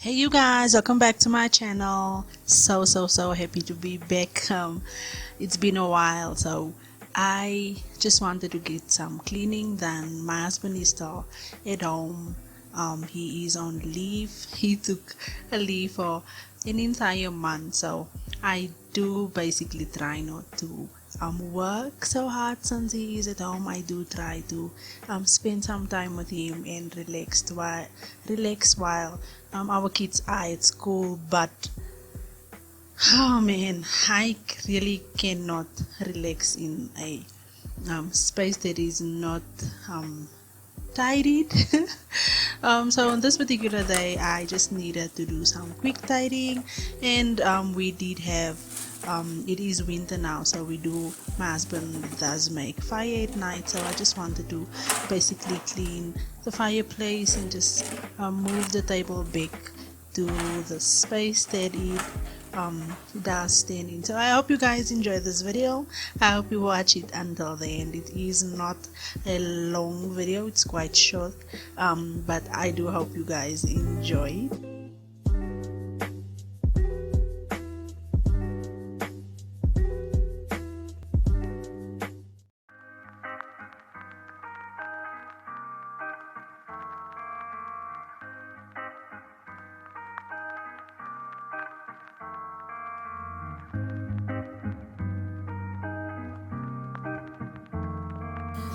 Hey you guys, welcome back to my channel. So happy to be back. It's been a while, so I just wanted to get some cleaning done. My husband is still at home. He is on leave. He took a leave for an entire month, so I do basically try not to work so hard since he is at home. I do try to spend some time with him and relax while our kids are at school. But oh man, I really cannot relax in a space that is not tidied. So on this particular day I just needed to do some quick tidying, and we did have it is winter now, so my husband does make fire at night, so I just wanted to basically clean the fireplace and just move the table back to the space that it does stand in. So I hope you guys enjoy this video. I hope you watch it until the end. It is not a long video, it's quite short, but I do hope you guys enjoy it.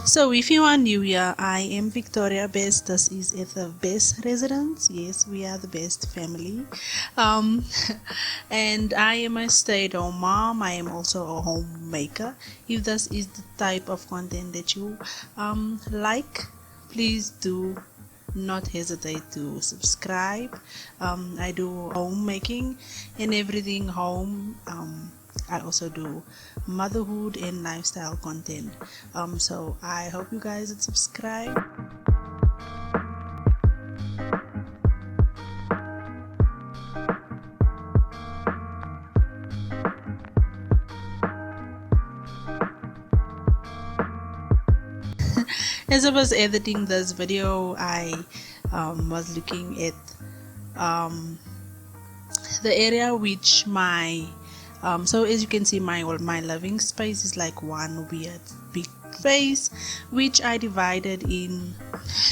So if you are new here, I am Victoria Best. This is at the Best Residence. Yes, we are the best family. Um, and I am a stay-at-home mom. I am also a homemaker. If this is the type of content that you like, please do not hesitate to subscribe. I do homemaking and everything home. I also do motherhood and lifestyle content. So I hope you guys would subscribe. As I was editing this video, I was looking at the area which my so as you can see, my living space is like one weird big space, which I divided in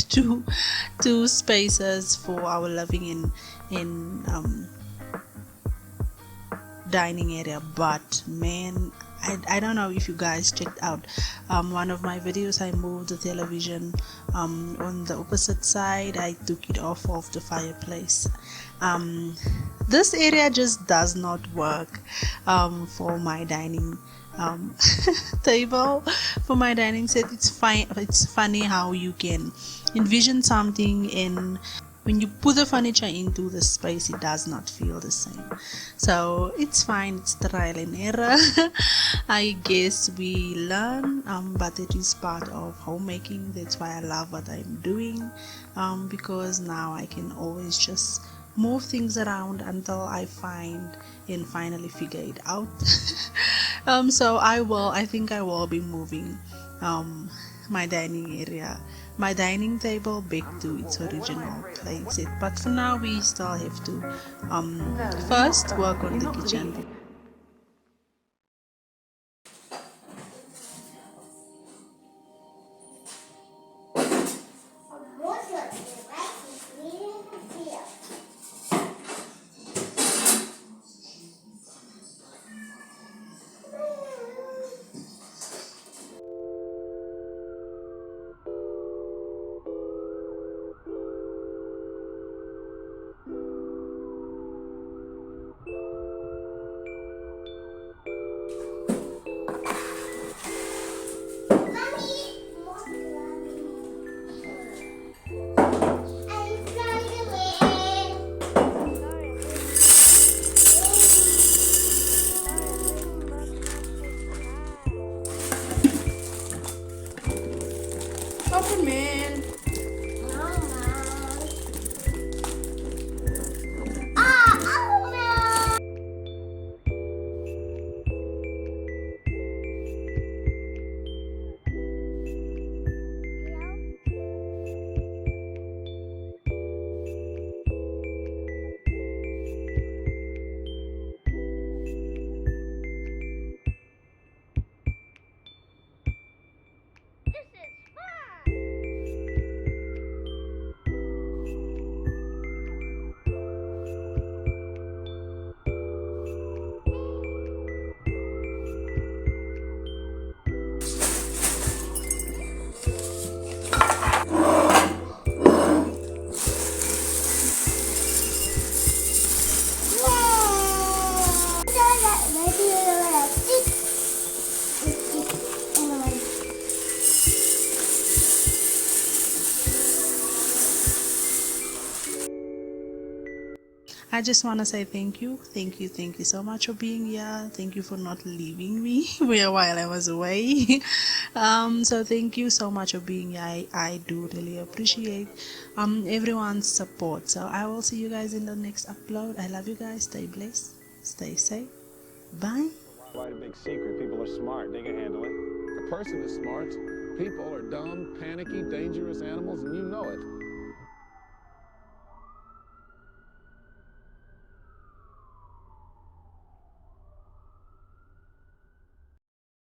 two spaces for our living in dining area. But man, I don't know if you guys checked out one of my videos. I moved the television on the opposite side. I took it off of the fireplace. This area just does not work for my dining table, for my dining set. It's fine. It's funny how you can envision something, and when you put the furniture into the space, it does not feel the same. So it's fine, it's trial and error. I guess we learn, but it is part of homemaking. That's why I love what I'm doing, because now I can always just move things around until I find and finally figure it out. So I think I will be moving my dining table back to its original place. But for now, we still have to first work on the kitchen. I just want to say thank you, thank you so much for being here. Thank you for not leaving me while I was away. So thank you so much for being here. I do really appreciate everyone's support. So I will see you guys in the next upload. I love you guys. Stay blessed. Stay safe. Bye. Quite a big secret. People are smart. They can handle it. A person is smart. People are dumb, panicky, dangerous animals, and you know it.